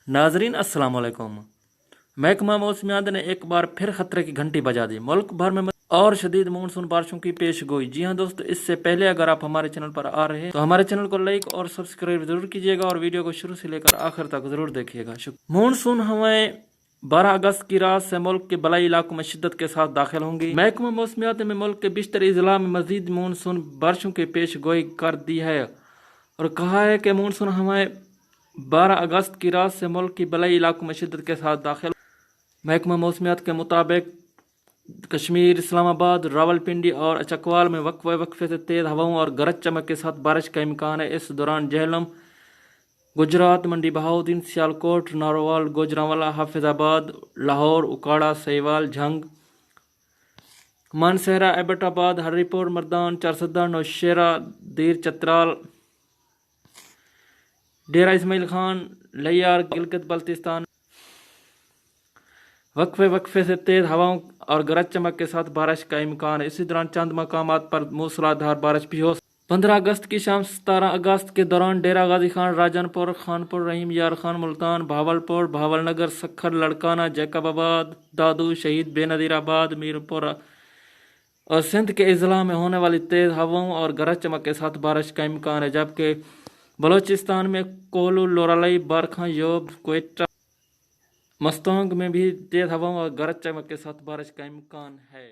नाजरीन अस्सलाम वालेकुम। महकमा मौसमियात ने एक बार फिर खतरे की घंटी बजा दी। मुल्क भर में और शदीद मानसून बारिशों की पेश गोई। जी हाँ दोस्तों, इससे पहले अगर आप हमारे चैनल पर आ रहे हैं तो हमारे चैनल को लाइक और सब्सक्राइब जरूर कीजिएगा और वीडियो को शुरू से लेकर आखिर तक जरूर देखिएगा। मानसून हमें 12 अगस्त की रात से मुल्क के बलाई इलाकों में शिद्दत के साथ दाखिल होंगी। महकमा मौसमियात ने मुल्क के बिस्तर अजला में मजीद मानसून बारिशों की पेश गोई कर दी है और कहा है कि मानसून हमें 12 अगस्त की रात से मुल्क की बलाई इलाकों में शिद्दत के साथ दाखिल। महकमा मौसमियात के मुताबिक कश्मीर, इस्लामाबाद, रावलपिंडी और चकवाल में वक्फे से तेज़ हवाओं और गरज चमक के साथ बारिश का इम्कान है। इस दौरान झेलम, गुजरात, मंडी बहाउद्दीन, सियालकोट, नारोवाल, गुजरांवाला, हाफिजाबाद, लाहौर, उकाड़ा, सहीवाल, झंग, मानसहरा, एबटाबाद, हरिपुर, मर्दान, चारसदा, नौशेरा, दीर चतराल, डेरा इस्माइल खान, लियार, गिलगित बल्तिस्तान वक्फे से तेज हवाओं और गरज चमक के साथ बारिश का इम्कान है। इसी दौरान चंद मकामात पर मूसलाधार बारिश भी हो। 15 अगस्त की शाम 17 अगस्त के दौरान डेरा गाजी खान, राजनपुर, खानपुर रहीम, यार खान, मुल्तान, भावलपुर, भावलनगर, सखर, लड़काना, जैकबाबाद, दादू, शहीद, बेनजीराबाद, मीरपुर और सिंध के अजला में होने वाली तेज हवाओं और गरज चमक के साथ बारिश का इम्कान है। जबकि बलोचिस्तान में कोलू, लोरालाई, बारखा, योब, क्वेटा, मस्तोंग में भी तेज हवाओं और गरज चमक के साथ बारिश का इम्कान है।